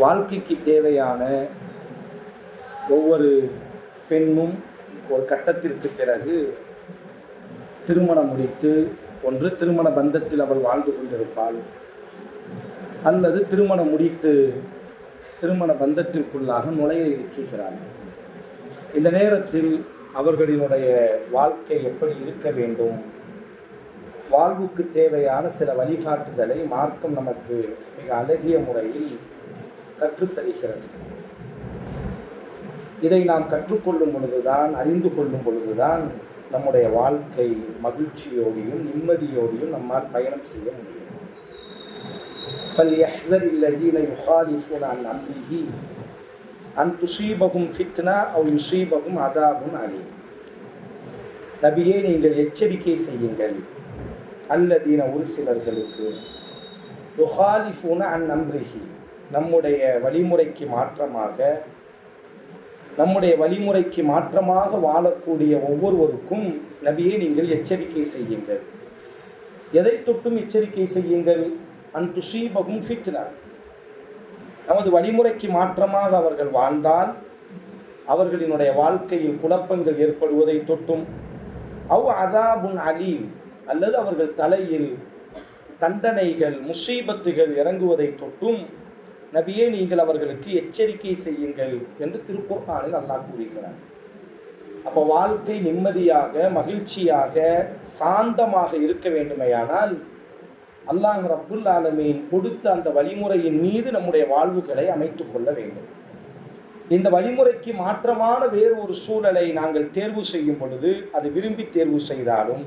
வாழ்க்கைக்கு தேவையான ஒவ்வொரு பெண்ணும் ஒரு கட்டத்திற்கு பிறகு திருமணம் முடித்து ஒன்று திருமண பந்தத்தில் அவள் வாழ்ந்து கொண்டிருப்பாள், அல்லது திருமணம் முடித்து திருமண பந்தத்திற்குள்ளாக நுழைய இருக்கிறாள். இந்த நேரத்தில் அவர்களினுடைய வாழ்க்கை எப்படி இருக்க வேண்டும், வாழ்வுக்கு தேவையான சில வழிகாட்டுதலை மார்க்கம் நமக்கு மிக அழகிய முறையில் கற்றுத்தருகிறது. இதை நாம் கற்றுக்கொள்ளும் பொழுதுதான், அறிந்து கொள்ளும் பொழுதுதான் நம்முடைய வாழ்க்கை மகிழ்ச்சியோடையும் நிம்மதியோடையும் நம்மால் பயணம் செய்ய முடியும். فَلْيَحْذَرِ الَّذِينَ يُخَالِفُونَ عَنْ أَمْرِهِ أَنْ تُصِيبَهُمْ فِتْنَةٌ أَوْ يُصِيبَهُمْ عَذَابٌ أَلِيمٌ. நபியே, நீங்கள் எச்சரிக்கை செய்யுங்கள். அல்லதீன, ஒரு சிலர்களுக்கு, யுகாலிஃபூன அன் அம்ரிஹி, நம்முடைய வழிமுறைக்கு மாற்றமாக வாழக்கூடிய ஒவ்வொருவருக்கும் நபியே நீங்கள் எச்சரிக்கை செய்யுங்கள். எதை தொட்டும் எச்சரிக்கை செய்யுங்கள்? அன் துஸீபஹும் ஃபித்னா, நமது வழிமுறைக்கு மாற்றமாக அவர்கள் வாழ்ந்தால் அவர்களினுடைய வாழ்க்கையில் குழப்பங்கள் ஏற்படுவதை தொட்டும், அவ் அதாபுன் அலீம், அல்லது அவர்கள் தலையில் தண்டனைகள் முசீபத்துகள் இறங்குவதை தொட்டும் நபியே நீங்கள் அவர்களுக்கு எச்சரிக்கை செய்யுங்கள் என்று திருக்குர்ஆனில் அல்லாஹ் கூறுகிறார். அப்போ வாழ்க்கை நிம்மதியாக மகிழ்ச்சியாக சாந்தமாக இருக்க வேண்டுமையானால் அல்லாஹ் ரப்புல் ஆலமீன் கொடுத்த அந்த வழிமுறையின் மீது நம்முடைய வாழ்வுகளை அமைத்துக் கொள்ள வேண்டும். இந்த வழிமுறைக்கு மாற்றமான வேறு ஒரு சூழலை நாங்கள் தேர்வு செய்யும் பொழுது, அது விரும்பி தேர்வு செய்தாலும்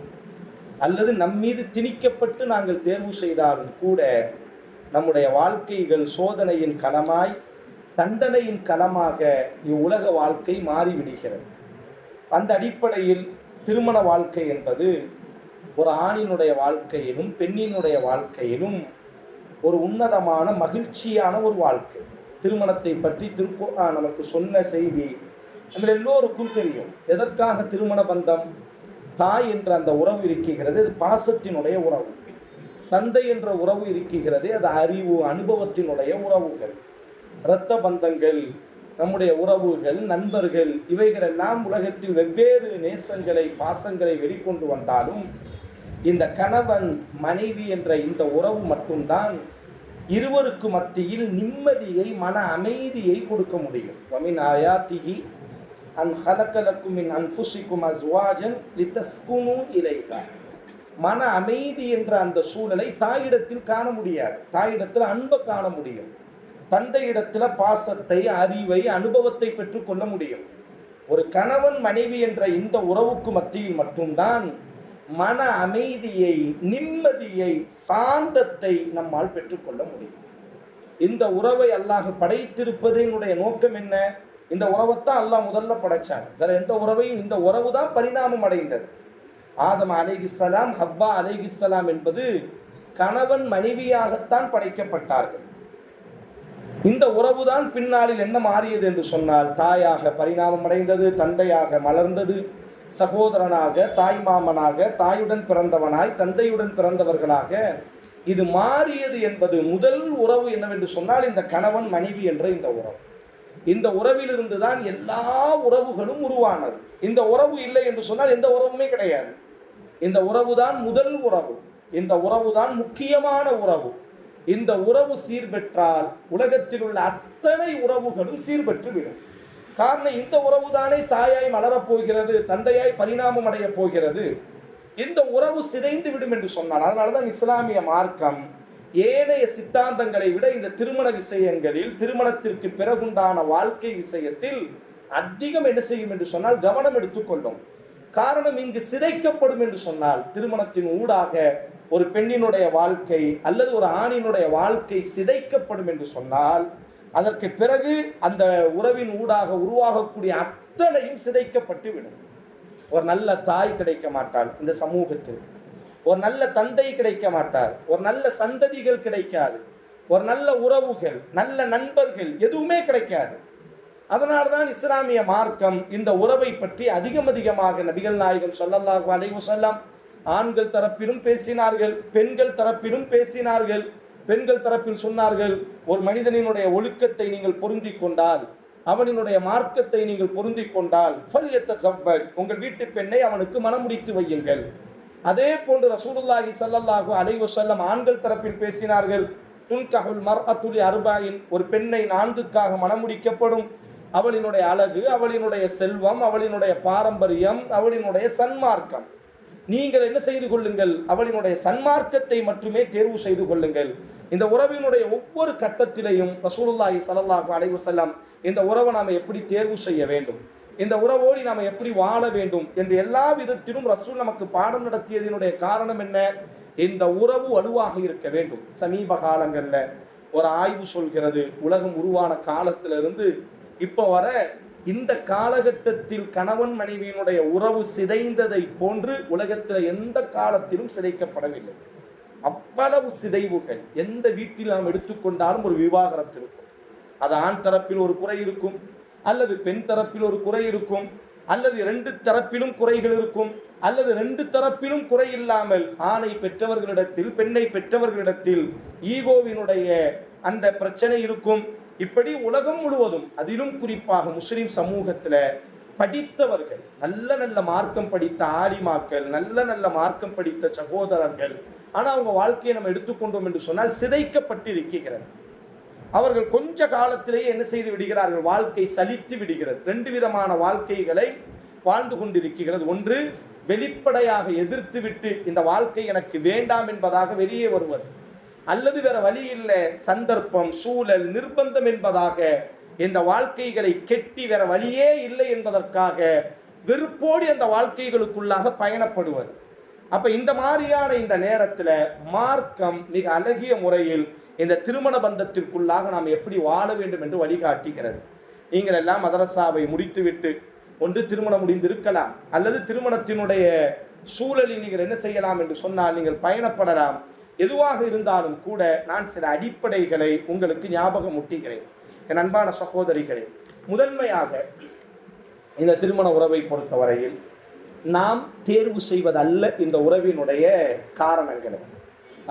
அல்லது நம்மீது திணிக்கப்பட்டு நாங்கள் தேர்வு செய்தாலும் கூட நம்முடைய வாழ்க்கைகள் சோதனையின் களமாய் தண்டனையின் களமாக இவ்வுலக வாழ்க்கை மாறிவிடுகிறது. அந்த அடிப்படையில் திருமண வாழ்க்கை என்பது ஒரு ஆணினுடைய வாழ்க்கையிலும் பெண்ணினுடைய வாழ்க்கையிலும் ஒரு உன்னதமான மகிழ்ச்சியான ஒரு வாழ்க்கை. திருமணத்தை பற்றி திருக்குர்ஆன் நமக்கு சொன்ன செய்தி நம்ம எல்லோருக்கும் தெரியும். எதற்காக திருமண பந்தம்? தாய் என்ற அந்த உறவு இருக்கிறது, அது பாசத்தினுடைய உறவு. தந்தை என்ற உறவு இருக்கிறது, அது அறிவு அனுபவத்தினுடைய உறவுகள். இரத்த பந்தங்கள், நம்முடைய உறவுகள், நண்பர்கள், இவைகளெல்லாம் உலகத்தில் வெவ்வேறு நேசங்களை பாசங்களை வெளிக்கொண்டு வந்தாலும் இந்த கணவன் மனைவி என்ற இந்த உறவு மட்டும்தான் இருவருக்கு மத்தியில் நிம்மதியை மன அமைதியை கொடுக்க முடியும். வமின் ஆயாத்திஹி அன் ஹலக லக்கும் மின் அன்ஃபுஸிக்கும் அஸ்வாஜன் லிதஸ்குனு இலைஹா. மன அமைதி என்ற அந்த சூழலை தாயிடத்தில் காண முடியாது. தாயிடத்தில் அன்பை காண முடியும், தந்தையிடத்தில் பாசத்தை அறிவை அனுபவத்தை பெற்றுக்கொள்ள முடியும். ஒரு கணவன் மனைவி என்ற இந்த உறவுக்கு மத்தியில் மட்டும்தான் மன அமைதியை நிம்மதியை சாந்தத்தை நம்மால் பெற்றுக்கொள்ள முடியும். இந்த உறவை அல்லாஹ் படைத்திருப்பதனுடைய நோக்கம் என்ன? இந்த உறவைத்தான் அல்லாஹ் முதல்ல படைச்சான். வேற எந்த உறவையும், இந்த உறவு தான் பரிணாமம் அடைந்தது. ஆதம் அலைஹிஸ்ஸலாம், ஹவ்வா அலைஹிஸ்ஸலாம் என்பது கணவன் மனைவியாகத்தான் படைக்கப்பட்டார்கள். இந்த உறவுதான் பின்னாளில் என்ன மாறியது என்று சொன்னால், தாயாக பரிணாமம் அடைந்தது, தந்தையாக மலர்ந்தது, சகோதரனாக, தாய் மாமனாக, தாயுடன் பிறந்தவனாய் தந்தையுடன் பிறந்தவர்களாக இது மாறியது என்பது முதல் உறவு என்னவென்று சொன்னால் இந்த கணவன் மனைவி என்ற இந்த உறவு. இந்த உறவிலிருந்து தான் எல்லா உறவுகளும் உருவானது. இந்த உறவு இல்லை என்று சொன்னால் எந்த உறவுமே கிடையாது. இந்த உறவு தான் முதல் உறவு, இந்த உறவு தான் முக்கியமான உறவு. இந்த உறவு சீர்பெற்றால் உலகத்தில் உள்ள அத்தனை உறவுகளும் சீர்பெற்று விடும். காரணம், இந்த உறவு தானே தாயாய் மலரப் போகிறது, தந்தையாய் பரிணாமம் அடைய போகிறது. இந்த உறவு சிதைந்து விடும் என்று சொன்னால், அதனால்தான் இஸ்லாமிய மார்க்கம் ஏனைய சித்தாந்தங்களை விட இந்த திருமண விஷயங்களில், திருமணத்திற்கு பிறகுண்டான வாழ்க்கை விஷயத்தில் அதிகம் என்ன செய்யும் என்று சொன்னால் கவனம் எடுத்துக்கொள்ளும். காரணம், இங்கு சிதைக்கப்படும் என்று சொன்னால், திருமணத்தின் ஊடாக ஒரு பெண்ணினுடைய வாழ்க்கை அல்லது ஒரு ஆணினுடைய வாழ்க்கை சிதைக்கப்படும் என்று சொன்னால், அதற்கு பிறகு அந்த உறவின் ஊடாக உருவாகக்கூடிய அத்தனையும் சிதைக்கப்பட்டு விடும். ஒரு நல்ல தாய் கிடைக்க மாட்டாள் இந்த சமூகத்தில், ஒரு நல்ல தந்தை கிடைக்க மாட்டார், ஒரு நல்ல சந்ததிகள் கிடைக்காது, ஒரு நல்ல உறவுகள், நல்ல நண்பர்கள் எதுவுமே கிடைக்காது. அதனால தான் இஸ்லாமிய மார்க்கம் இந்த உறவை பற்றி அதிகமாக நபிகள் நாயகம் ஸல்லல்லாஹு அலைஹி வஸல்லம் ஆண்கள் தரப்பிலும் பேசினார்கள், பெண்கள் தரப்பிலும் பேசினார்கள். பெண்கள் தரப்பில் சொன்னார்கள், ஒரு மனிதனினுடைய ஒழுக்கத்தை நீங்கள் பொருந்திக் கொண்டால், அவனினுடைய மார்க்கத்தை நீங்கள் பொருந்திக் கொண்டால், உங்கள் வீட்டு பெண்ணை அவனுக்கு மனமுடித்து வையுங்கள். அதே போன்று ரசூலுல்லாஹி ஸல்லல்லாஹு அலைஹி வஸல்லம் ஆண்கள் தரப்பில் பேசினார்கள், துன்கஹுல் மர்அத்து லி அர்பஇன், ஒரு பெண்ணை 4க்காக மனமுடிக்கப்படும். அவளினுடைய அழகு, அவளினுடைய செல்வம், அவளினுடைய பாரம்பரியம், அவளினுடைய சன்மார்க்கம். நீங்கள் என்ன செய்து கொள்ளுங்கள், அவளினுடைய சன்மார்க்கத்தை மட்டுமே தேர்வு செய்து கொள்ளுங்கள். இந்த உறவினுடைய ஒவ்வொரு கட்டத்திலையும் ரசூலுல்லாஹி ஸல்லல்லாஹு அலைஹி வஸல்லம் இந்த உறவை நாம் எப்படி தேர்வு செய்ய வேண்டும், இந்த உறவோடு நாம் எப்படி வாழ வேண்டும் என்று எல்லா விதத்திலும் ரசூல் நமக்கு பாடம் நடத்தியதனுடைய காரணம் என்ன? இந்த உறவு வலுவாக இருக்க வேண்டும். சமீப காலங்களில் ஒரு ஆய்வு சொல்கிறது, உலகம் உருவான காலத்திலிருந்து இப்போ வர இந்த காலகட்டத்தில் கணவன் மனைவியினுடைய உறவு சிதைந்ததை போன்று உலகத்தில் எந்த காலத்திலும் சிதைக்கப்படவில்லை. அவ்வளவு சிதைவுகள் எந்த வீட்டில் நாம் எடுத்துக்கொண்டாலும் ஒரு விவாகரத்து இருக்கும். அது ஆண் தரப்பில் ஒரு குறை இருக்கும், அல்லது பெண் தரப்பில் ஒரு குறை இருக்கும், அல்லது 2 தரப்பிலும் குறைகள் இருக்கும், அல்லது 2 தரப்பிலும் குறை இல்லாமல் ஆணை பெற்றவர்களிடத்தில் பெண்ணை பெற்றவர்களிடத்தில் ஈகோவினுடைய அந்த பிரச்சனை இருக்கும். இப்படி உலகம் முழுவதும், அதிலும் குறிப்பாக முஸ்லிம் சமூகத்தில் படித்தவர்கள், நல்ல நல்ல மார்க்கம் படித்த ஆலிமாக்கள், நல்ல நல்ல மார்க்கம் படித்த சகோதரர்கள், ஆனால் அவங்க வாழ்க்கையை நம்ம எடுத்துக்கொண்டோம் என்று சொன்னால் சிதைக்கப்பட்டிருக்கிறது. அவர்கள் கொஞ்ச காலத்திலேயே என்ன செய்து விடுகிறார்கள், வாழ்க்கை சலித்து விடுகிறது. 2 விதமான வாழ்க்கைகளை வாழ்ந்து கொண்டிருக்கிறது. ஒன்று, வெளிப்படையாக எதிர்த்து விட்டு இந்த வாழ்க்கை எனக்கு வேண்டாம் என்பதாக வெளியே வருவது, அல்லது வேற வழி இல்லை, சந்தர்ப்பம், சூழல், நிர்பந்தம் என்பதாக இந்த வாழ்க்கைகளை கெட்டி வேற வழியே இல்லை என்பதற்காக வெறுப்போடு அந்த வாழ்க்கைகளுக்குள்ளாக பயணப்படுவது. அப்ப இந்த மாதிரியான இந்த நேரத்தில் மார்க்கம் மிக அழகிய முறையில் இந்த திருமண பந்தத்திற்குள்ளாக நாம் எப்படி வாழ வேண்டும் என்று வழிகாட்டுகிறது. நீங்கள் எல்லாம் மதரசாவை முடித்துவிட்டு ஒன்று திருமணம் முடிந்திருக்கலாம், அல்லது திருமணத்தினுடைய சூழலில் நீங்கள் என்ன செய்யலாம் என்று சொன்னால் நீங்கள் பயணப்படலாம். எதுவாக இருந்தாலும் கூட நான் சில அடிப்படைகளை உங்களுக்கு ஞாபகம் ஊட்டுகிறேன். என் அன்பான சகோதரிகளே, முதன்மையாக இந்த திருமண உறவை பொறுத்தவரையில் நாம் தேர்வு செய்வதல்ல இந்த உறவினுடைய காரணங்களை.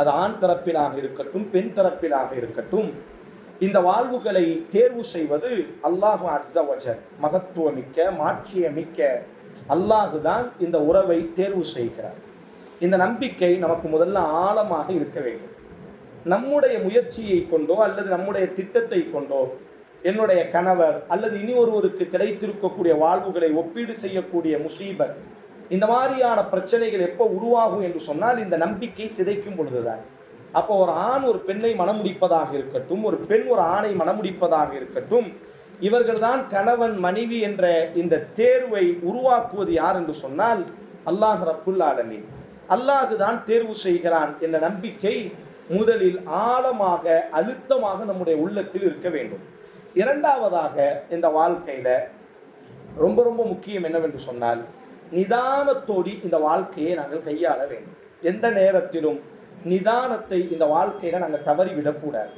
அது ஆண் தரப்பிலாக இருக்கட்டும், பெண் தரப்பிலாக இருக்கட்டும், இந்த வாழ்வுகளை தேர்வு செய்வது அல்லாஹு அஸ்ஸ வஜல், மகத்துவமிக்க மாட்சியமிக்க அல்லாஹுதான் இந்த உறவை தேர்வு செய்கிறார். இந்த நம்பிக்கை நமக்கு முதல்ல ஆழமாக இருக்க வேண்டும். நம்முடைய முயற்சியை கொண்டோ அல்லது நம்முடைய திட்டத்தை கொண்டோ என்னுடைய கணவர் அல்லது இனி ஒருவருக்கு கிடைத்திருக்கக்கூடிய வாழ்வுகளை ஒப்பீடு செய்யக்கூடிய முசீபத், இந்த மாதிரியான பிரச்சனைகள் எப்போ உருவாகும் என்று சொன்னால் இந்த நம்பிக்கை சிதைக்கும் பொழுதுதான். அப்போ ஒரு ஆண் ஒரு பெண்ணை மணமுடிப்பதாக இருக்கட்டும், ஒரு பெண் ஒரு ஆணை மணமுடிப்பதாக இருக்கட்டும், இவர்கள்தான் கணவன் மனைவி என்ற இந்த தேர்வை உருவாக்குவது யார் என்று சொன்னால் அல்லாஹ் ரப்புல் ஆலமீன். அல்லாஹு தான் தேர்வு செய்கிறான் என்ற நம்பிக்கை முதலில் ஆழமாக அழுத்தமாக நம்முடைய உள்ளத்தில் இருக்க வேண்டும். இரண்டாவதாக இந்த வாழ்க்கையில ரொம்ப ரொம்ப முக்கியம் என்னவென்று சொன்னால் நிதானத்தோடு இந்த வாழ்க்கையை நாங்கள் கையாள வேண்டும். எந்த நேரத்திலும் நிதானத்தை இந்த வாழ்க்கையில நாங்கள் தவறிவிடக்கூடாது.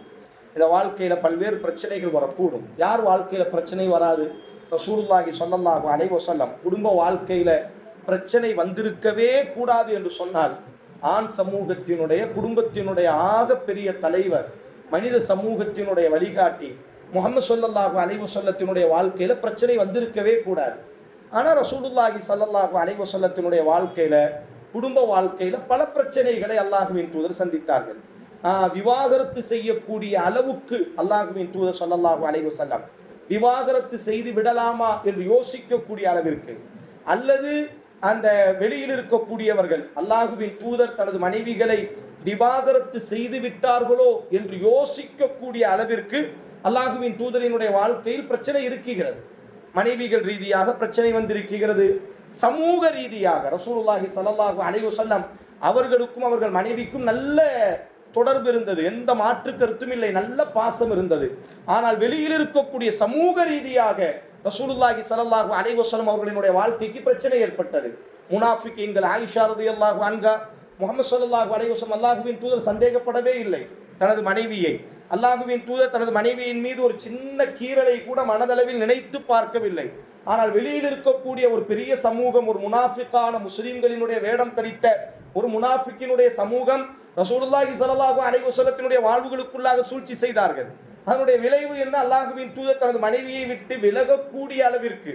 இந்த வாழ்க்கையில பல்வேறு பிரச்சனைகள் வரக்கூடும். யார் வாழ்க்கையில பிரச்சனை வராது? ரசூலுல்லாஹி ஸல்லல்லாஹு அலைஹி வஸல்லம் குடும்ப வாழ்க்கையில பிரச்சனை வந்திருக்கவே கூடாது என்று சொன்னால் ஆண் சமூகத்தினுடைய குடும்பத்தினுடைய ஆக பெரிய தலைவர், மனித சமூகத்தினுடைய வழிகாட்டி முஹம்மது ஸல்லல்லாஹு அலைஹி வஸல்லத்தினுடைய வாழ்க்கையில பிரச்சனை வந்திருக்கவே கூடாது. ஆனால் ரசூலுல்லாஹி ஸல்லல்லாஹு அலைஹி வஸல்லத்தினுடைய வாழ்க்கையில குடும்ப வாழ்க்கையில பல பிரச்சனைகளை அல்லாஹ்வின் தூதர் சந்தித்தார்கள். விவாகரத்து செய்யக்கூடிய அளவுக்கு அல்லாஹ்வின் தூதர் ஸல்லல்லாஹு அலைஹி வஸல்லம் விவாகரத்து செய்து விடலாமா என்று யோசிக்கக்கூடிய அளவிற்கு, அல்லது அந்த வெளியில் இருக்கக்கூடியவர்கள் அல்லாஹ்வின் தூதர் தனது மனைவிகளை விவாகரத்து செய்து விட்டார்களோ என்று யோசிக்கக்கூடிய அளவிற்கு அல்லாஹ்வின் தூதரினுடைய வாழ்க்கையில் பிரச்சனை இருக்கிறது. மனைவிகள் ரீதியாக பிரச்சனை வந்திருக்கிறது. சமூக ரீதியாக ரசூலுல்லாஹி ஸல்லல்லாஹு அலைஹி வஸல்லம் அவர்களுக்கும் அவர்கள் மனைவிக்கும் நல்ல தொடர்பு இருந்தது, எந்த மாற்று கருத்தும் இல்லை, நல்ல பாசம் இருந்தது. ஆனால் வெளியில் இருக்கக்கூடிய சமூக ரீதியாக ரசூலுல்லாஹி ஸல்லல்லாஹு அலைஹி வஸல்லம் அவர்களினுடைய வாழ்க்கைக்கு பிரச்சனை ஏற்பட்டது. முனாஃபிகீன்கள் ஆயிஷா ரலியல்லாஹு அன்ஹா முஹம்மது ஸல்லல்லாஹு அலைஹி வஸல்லம் அல்லாஹ்வின் தூதர் சந்தேகப்படவே இல்லை தனது மனைவியை. அல்லாஹ்வின் தூதர் தனது மனைவியின் மீது ஒரு சின்ன கீறலை கூட மனதளவில் நினைத்து பார்க்கவில்லை. ஆனால் வெளியில் இருக்கக்கூடிய ஒரு பெரிய சமூகம், ஒரு முனாஃபிக்கான முஸ்லிம்களினுடைய வேடம் தரித்த ஒரு முனாஃபிக்கினுடைய சமூகம் ரசூலுல்லாஹி ஸல்லல்லாஹு அலைஹி வஸல்லத்தினுடைய வாழ்வுகளுக்குள்ளாக சூழ்ச்சி செய்தார்கள். அதனுடைய விளைவு என்ன? அல்லாஹ்வின் தூதர் தனது மனைவியை விட்டு விலகக்கூடிய அளவிற்கு,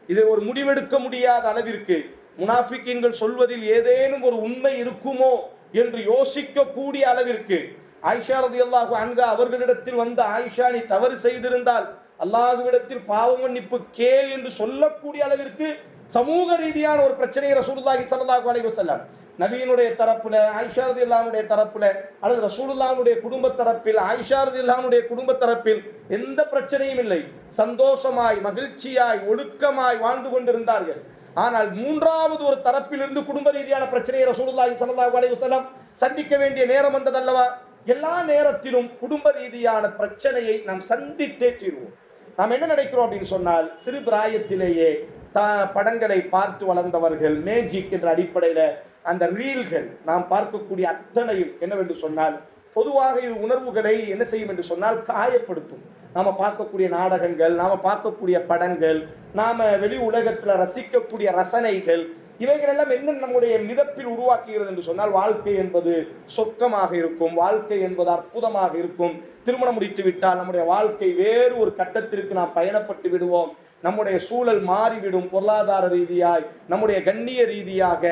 இது ஒரு முடிவெடுக்க முடியாத அளவிற்கு, முனாஃபிக்கீன்கள் சொல்வதில் ஏதேனும் ஒரு உண்மை இருக்குமோ என்று யோசிக்கக்கூடிய அளவிற்கு ஆயிஷா ரலியல்லாஹு அன்ஹா அவர்களிடத்தில் வந்த, ஆயிஷா நீ தவறு செய்திருந்தால் அல்லாஹ்விடத்தில் பாவ மன்னிப்பு கேள் என்று சொல்லக்கூடிய அளவிற்கு சமூக ரீதியான ஒரு பிரச்சனையை ரசூலுல்லாஹி ஸல்லல்லாஹு அலைஹி வஸல்லம் நபியினுடைய தரப்புல, ஆயிஷா ரலியல்லாஹுடைய தரப்புல, அல்லது ரசூலுல்லாஹுடைய குடும்ப தரப்பில், ஆயிஷா ரலியல்லாஹுடைய குடும்ப தரப்பில் எந்த பிரச்சனையும் இல்லை. சந்தோஷமாய், மகிழ்ச்சியாய், ஒழுக்கமாய் வாழ்ந்து கொண்டிருந்தார்கள். ஆனால் மூன்றாவது ஒரு தரப்பிலிருந்து குடும்ப ரீதியான பிரச்சனையை ரசூலுல்லாஹி ஸல்லல்லாஹு அலைஹி வஸல்லம் சந்திக்க வேண்டிய நேரம் வந்ததல்லவா? எல்லா நேரத்திலும் குடும்ப ரீதியான பிரச்சனையை நாம் சந்தித்தே தீர்வோம். நாம் என்ன நினைக்கிறோம் அப்படின்னு சொன்னால், சிறு பிராயத்திலேயே படங்களை பார்த்து வளர்ந்தவர்கள், மேஜிக் என்ற அடிப்படையில் அந்த ரீல்கள் நாம் பார்க்கக்கூடிய அத்தனையும் என்னவென்று சொன்னால், பொதுவாக இது உணர்வுகளை என்ன செய்யும் என்று சொன்னால் காயப்படுத்தும். நாம் பார்க்கக்கூடிய நாடகங்கள், நாம் பார்க்கக்கூடிய படங்கள், நாம் வெளி உலகத்தில் ரசிக்கக்கூடிய ரசனைகள், இவைகள் எல்லாம் என்ன நம்முடைய மிதப்பில் உருவாக்குகிறது என்று சொன்னால், வாழ்க்கை என்பது சொர்க்கமாக இருக்கும், வாழ்க்கை என்பது அற்புதமாக இருக்கும், திருமணம் முடித்து விட்டால் நம்முடைய வாழ்க்கை வேறு ஒரு கட்டத்திற்கு நாம் பயணப்பட்டு விடுவோம், நம்முடைய சூழல் மாறிவிடும், பொருளாதார ரீதியாய், நம்முடைய கண்ணிய ரீதியாக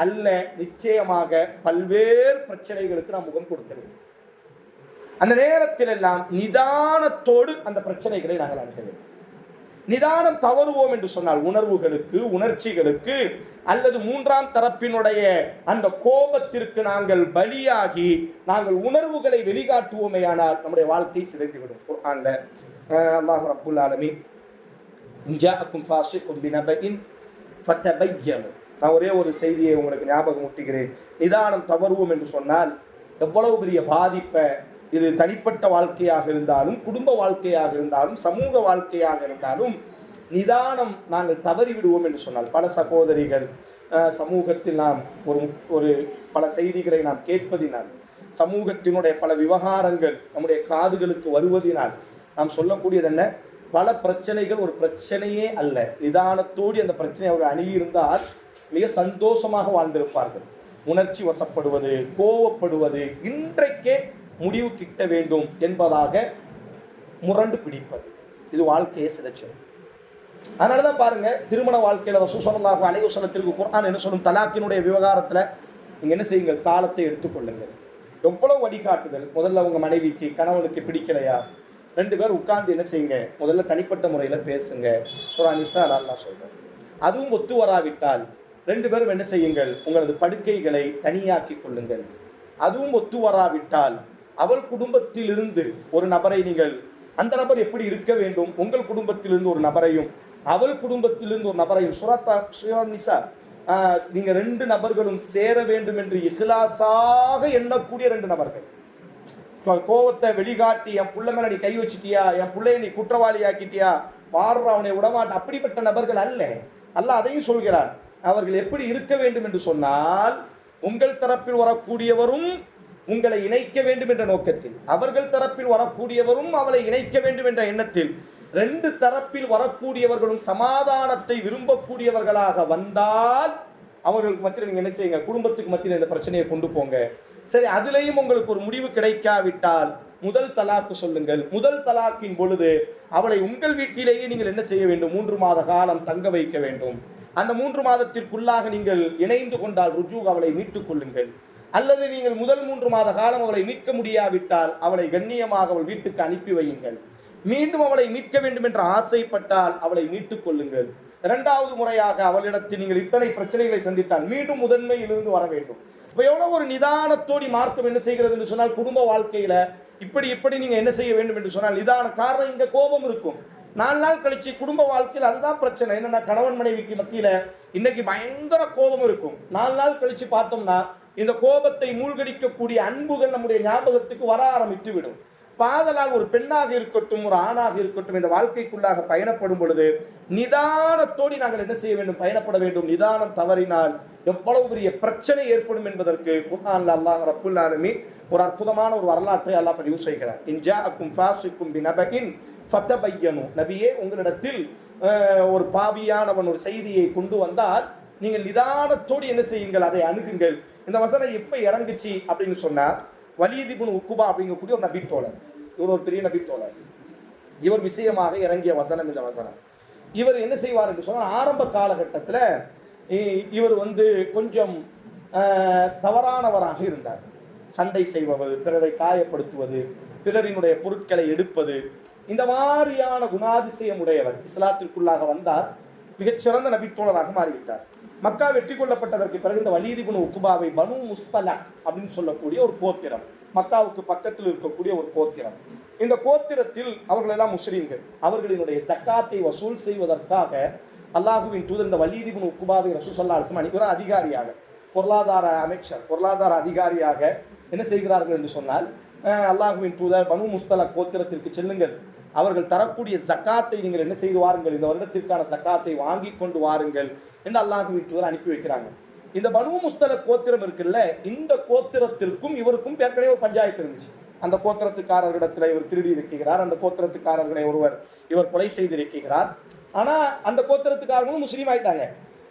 அல்ல, நிச்சயமாக பல்வேறு பிரச்சனைகளுக்கு நாம் முகம் கொடுக்க வேண்டும். அந்த நேரத்தில் எல்லாம் நிதானத்தோடு அந்த பிரச்சனைகளை நாங்கள் அணுக வேண்டும். நிதானம் தவறுவோம் என்று சொன்னால் உணர்வுகளுக்கு, உணர்ச்சிகளுக்கு, அல்லது மூன்றாம் தரப்பினுடைய அந்த கோபத்திற்கு நாங்கள் பலியாகி நாங்கள் உணர்வுகளை வெளிக்காட்டுவோமேயானால் நம்முடைய வாழ்க்கை சிதைந்துவிடும். குர்ஆன்ல அல்லாஹ் ரப்புல் ஆலமீன் இன்ஜாஅக்கும் ஃபாஸிகும் பினபஇன் ஃபதபய்யனு, நான் ஒரே ஒரு செய்தியை உங்களுக்கு ஞாபகம் ஊட்டுகிறேன். நிதானம் தவறுவோம் என்று சொன்னால் எவ்வளவு பெரிய பாதிப்பை இது தனிப்பட்ட வாழ்க்கையாக இருந்தாலும், குடும்ப வாழ்க்கையாக இருந்தாலும், சமூக வாழ்க்கையாக இருந்தாலும், நிதானம் நாங்கள் தவறி விடுவோம் என்று சொன்னால், பல சகோதரிகள் சமூகத்தில் நாம் ஒரு பல செய்திகளை நாம் கேட்பதினால், சமூகத்தினுடைய பல விவகாரங்கள் நம்முடைய காதுகளுக்கு வருவதினால் நாம் சொல்லக்கூடியது என்ன? பல பிரச்சனைகள் ஒரு பிரச்சனையே அல்ல. நிதானத்தோடு அந்த பிரச்சனை அவர்கள் அணுகியிருந்தால் மிக சந்தோஷமாக வாழ்ந்திருப்பார்கள். உணர்ச்சி வசப்படுவது, கோவப்படுவது, இன்றைக்கே முடிவு கிட்ட வேண்டும் என்பதாக முரண்டு பிடிப்பது, இது வாழ்க்கையை சிதைச்சது. அதனாலதான் பாருங்க, திருமண வாழ்க்கையில ரசூல் ஸல்லல்லாஹு அலைஹி வஸல்லத்திற்கு குர்ஆன் என்ன சொல்லும்? தலாக்கினுடைய விவகாரத்துல நீங்க என்ன செய்யுங்கள்? காலத்தை எடுத்துக்கொள்ளுங்கள். எவ்வளவு வழிகாட்டுதல். முதல்ல உங்க மனைவிக்கு, கணவனுக்கு பிடிக்கலையா, 2 பேர் உட்கார்ந்து என்ன செய்யுங்க? முதல்ல தனிப்பட்ட முறையில் பேசுங்க. சூரா நிஸா அல்லாஹ் சொல்றார். அதுவும் ஒத்து வராவிட்டால் 2 பேரும் என்ன செய்யுங்கள்? உங்களது படுக்கைகளை தனியாக்கி கொள்ளுங்கள். அதுவும் ஒத்து வராவிட்டால் அவள் குடும்பத்திலிருந்து ஒரு நபரை நீங்கள், அந்த நபர் எப்படி இருக்க வேண்டும், உங்கள் குடும்பத்திலிருந்து ஒரு நபரையும் அவள் குடும்பத்திலிருந்து ஒரு நபரையும், சூரா நிஸா, நீங்க 2 நபர்களும் சேர வேண்டும் என்று இஹ்லாஸாக எண்ணக்கூடிய 2 நபர்கள். கோவத்தை வெளிகாட்டி, என் புள்ள மேல நீ கை வச்சிட்டியா, என் பிள்ளைய நீ குற்றவாளி ஆக்கிட்டியா, பாடுற அவனை விடமாட்ட, அப்படிப்பட்ட நபர்கள் அல்ல. அல்லாஹ் அதையும் சொல்கிறான். அவர்கள் எப்படி இருக்க வேண்டும் என்று சொன்னால், உங்கள் தரப்பில் வரக்கூடியவரும் உங்களை இணைக்க வேண்டும் என்ற நோக்கத்தில், அவர்கள் தரப்பில் வரக்கூடியவரும் அவளை இணைக்க வேண்டும் என்ற எண்ணத்தில், 2 தரப்பில் வரக்கூடியவர்களும் சமாதானத்தை விரும்பக்கூடியவர்களாக வந்தால் அவர்களுக்கு மத்தியில் நீங்க என்ன செய்யுங்க? குடும்பத்துக்கு மத்தியில் இந்த பிரச்சனையை கொண்டு போங்க. சரி, அதுலேயும் உங்களுக்கு ஒரு முடிவு கிடைக்காவிட்டால் முதல் தலாக்கு சொல்லுங்கள். முதல் தலாக்கின் பொழுது அவளை உங்கள் வீட்டிலேயே நீங்கள் என்ன செய்ய வேண்டும்? 3 மாத காலம் தங்க வைக்க வேண்டும். அந்த 3 மாதத்திற்குள்ளாக நீங்கள் இணைந்து கொண்டால் ருஜூ, அவளை மீட்டுக் கொள்ளுங்கள். அல்லது நீங்கள் முதல் 3 மாத காலம் அவளை மீட்க முடியாவிட்டால் அவளை கண்ணியமாக அவள் வீட்டுக்கு அனுப்பி வையுங்கள். மீண்டும் அவளை மீட்க வேண்டும் என்று ஆசைப்பட்டால் அவளை மீட்டுக் கொள்ளுங்கள். 2வது முறையாக அவளிடத்தில் நீங்கள் இத்தனை பிரச்சனைகளை சந்தித்தால் மீண்டும் முதன்மையிலிருந்து வர வேண்டும். இப்போ எவ்வளோ ஒரு நிதானத்தோடி மார்க்கம் என்ன செய்கிறது என்று சொன்னால், குடும்ப வாழ்க்கையில இப்படி நீங்க என்ன செய்ய வேண்டும் என்று சொன்னால் நிதான. காரணம், இங்க கோபம் இருக்கும். 4 நாள் கழிச்சு குடும்ப வாழ்க்கையில் அதுதான் பிரச்சனை. என்னன்னா, கணவன் மனைவிக்கு மத்தியில இன்னைக்கு பயங்கர கோபம் இருக்கும். 4 நாள் கழிச்சு பார்த்தோம்னா இந்த கோபத்தை மூழ்கடிக்கக்கூடிய அன்புகள் நம்முடைய ஞாபகத்துக்கு வர ஆரம்பித்து விடும். பாதலால் ஒரு பெண்ணாக இருக்கட்டும், ஒரு ஆணாக இருக்கட்டும், இந்த வாழ்க்கைக்குள்ளாக பயணப்படும் பொழுது நிதானத்தோடு நாங்கள் என்ன செய்ய வேண்டும்? பயணப்பட வேண்டும். நிதானம் தவறினால் எவ்வளவு பெரிய பிரச்சனை ஏற்படும் என்பதற்கு குர்ஆன்ல அல்லாஹ் ரப்புல் ஆலமீன் ஒரு அற்புதமான ஒரு வரலாற்றை அல்லாஹ் பதிவு செய்கிறார். இன்ஜாஅக்கும் ஃபாஸிகும் பினபஇன் ஃபதபய்யனு, நபியே, உங்களிடத்தில் ஒரு பாவியானவன் ஒரு செய்தியை கொண்டு வந்தால் நீங்கள் நிதானத்தோடு என்ன செய்யுங்கள்? அதை அணுகுங்கள். இந்த வசனம் எப்போ இறங்குச்சு அப்படின்னு சொன்னா, வலீத் இப்னு உக்பா அப்படிங்கக்கூடிய ஒரு நபித்தோழர், இவர் ஒரு பெரிய நபித்தோழர், இவர் விஷயமாக இறங்கிய வசனம் இந்த வசனம். இவர் என்ன செய்வார் என்று சொன்னால், ஆரம்ப காலகட்டத்தில் இவர் கொஞ்சம் தவறானவராக இருந்தார். சண்டை செய்வது, பிறரை காயப்படுத்துவது, பிறரினுடைய பொருட்களை எடுப்பது, இந்த மாதிரியான குணாதிசயம் உடையவர். இஸ்லாத்திற்குள்ளாக வந்தார், மிகச்சிறந்த நபித்தோழராக மாறிவிட்டார். மக்கா வெற்றி கொள்ளப்பட்டதற்கு பிறகு இந்த வலீத் இப்னு உக்பாவை பனு முஸ்தலக் அப்படின்னு சொல்லக்கூடிய ஒரு கோத்திரம், மக்காவுக்கு பக்கத்தில் இருக்கக்கூடிய ஒரு கோத்திரம். இந்த கோத்திரத்தில் அவர்கள் எல்லாம் முஸ்லிம்கள். அவர்களினுடைய சக்காத்தை வசூல் செய்வதற்காக அல்லாஹுவின் தூதர் இந்த வலீத் இப்னு உக்பாவை ரசூல் ஸல்லல்லாஹு அலைஹி வஸல்லம் அனுப்புகிற அதிகாரியாக, பொருளாதார அமைச்சர், பொருளாதார அதிகாரியாக என்ன செய்கிறார்கள் என்று சொன்னால், அல்லாஹுவின் தூதர் பனு முஸ்தலக் கோத்திரத்திற்கு செல்லுங்கள், அவர்கள் தரக்கூடிய ஜக்காத்தை நீங்கள் என்ன செய்து வாருங்கள், இந்த வருடத்திற்கான ஜக்காத்தை வாங்கி கொண்டு வாருங்கள் என்று அல்லாஹுவின் தூதர் அனுப்பி வைக்கிறாங்க. இந்த பனு முஸ்தலக் கோத்திரம் இருக்குல்ல, இந்த கோத்திரத்திற்கும் இவருக்கும் ஏற்கனவே ஒரு பஞ்சாயத்து இருந்துச்சு. அந்த கோத்திரத்துக்காரர்களிடத்தில் இவர் திருடி இருக்கிறார், அந்த கோத்திரத்துக்காரர்களை இவர் கொலை செய்திருக்கிறார். ஆனா அந்த கோத்திரத்துக்காரர்களும் முஸ்லீம் ஆயிட்டாங்க.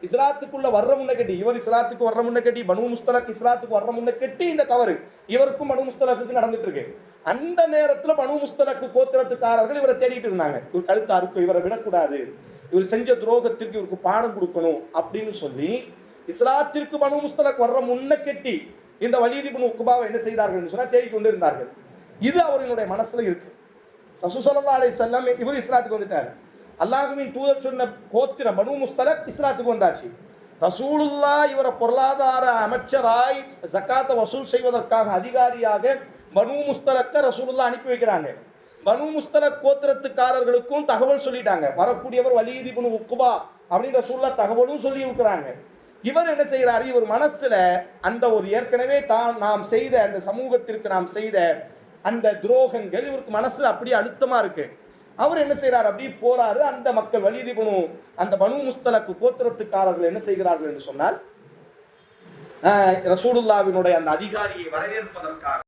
இஸ்லாத்துக்குள்ள வர்ற முன்னக்கட்டி, இவர் இஸ்லாத்துக்கு வர்ற முன்னக்கட்டி, பனு முஸ்தலக் இஸ்லாத்துக்கு வர்ற முன்னக்கட்டி இந்த தவறு இவருக்கும் பனு முஸ்தலக்கு நடந்துட்டு இருக்கு. அந்த நேரத்தில் பனு முஸ்தலக்கு கோத்திரத்துக்காரர்கள் இவரை தேடிட்டு இருந்தாங்க. இவர் கழுத்து அறுப்பு, இவரை விடக்கூடாது, இவர் செஞ்ச துரோகத்திற்கு இவருக்கு பாடம் கொடுக்கணும் அப்படின்னு சொல்லி இஸ்லாத்திற்கு பனு முஸ்தலக் வர்ற முன்னக்கட்டி இந்த வலீத் இப்னு உக்பாவை என்ன செய்தார்கள் சொன்னா தேடிக்கொண்டு இருந்தார்கள். இது அவர்களுடைய மனசுல இருக்கு. ரசூல் ஸல்லல்லாஹு அலைஹி வஸல்லம் இவர் இஸ்லாத்துக்கு வந்துட்டார். அல்லாஹ்வின் தூதர் சொன்ன கோத்திரம் பனு முஸ்தலக் இஸ்லாத்துக்கு வந்தாச்சு. ரசூலுல்லாஹ் இவரை பொருளாதார அமைச்சராய் ஜக்காத்தை வசூல் செய்வதற்காக அதிகாரியாக பனு முஸ்தலக்க ரசூலுல்லாஹ் அனுப்பி வைக்கிறாங்க. பனு முஸ்தலக் கோத்திரத்துக்காரர்களுக்கும் தகவல் சொல்லிட்டாங்க, வரக்கூடியவர் வலீத் இப்னு உக்பா அப்படின்னு ரசூலுல்லாஹ் தகவலும் சொல்லி இருக்கிறாங்க. இவர் என்ன செய்யறாரு, இவர் மனசுல அந்த ஒரு ஏற்கனவே நாம் செய்த அந்த சமூகத்திற்கு நாம் செய்த அந்த துரோகங்கள் இவருக்கு மனசுல அப்படியே அழுத்தமா இருக்கு. அவர் என்ன செய்யறாரு, அப்படி போறாரு. அந்த மக்கள் வலீத் இப்னு அந்த பனு முஸ்தலக் கோத்திரத்துக்காரர்கள் என்ன செய்கிறார்கள் என்று சொன்னால், ரசூலுல்லாஹ்வினுடைய அந்த அதிகாரியை வரவேற்பதற்காக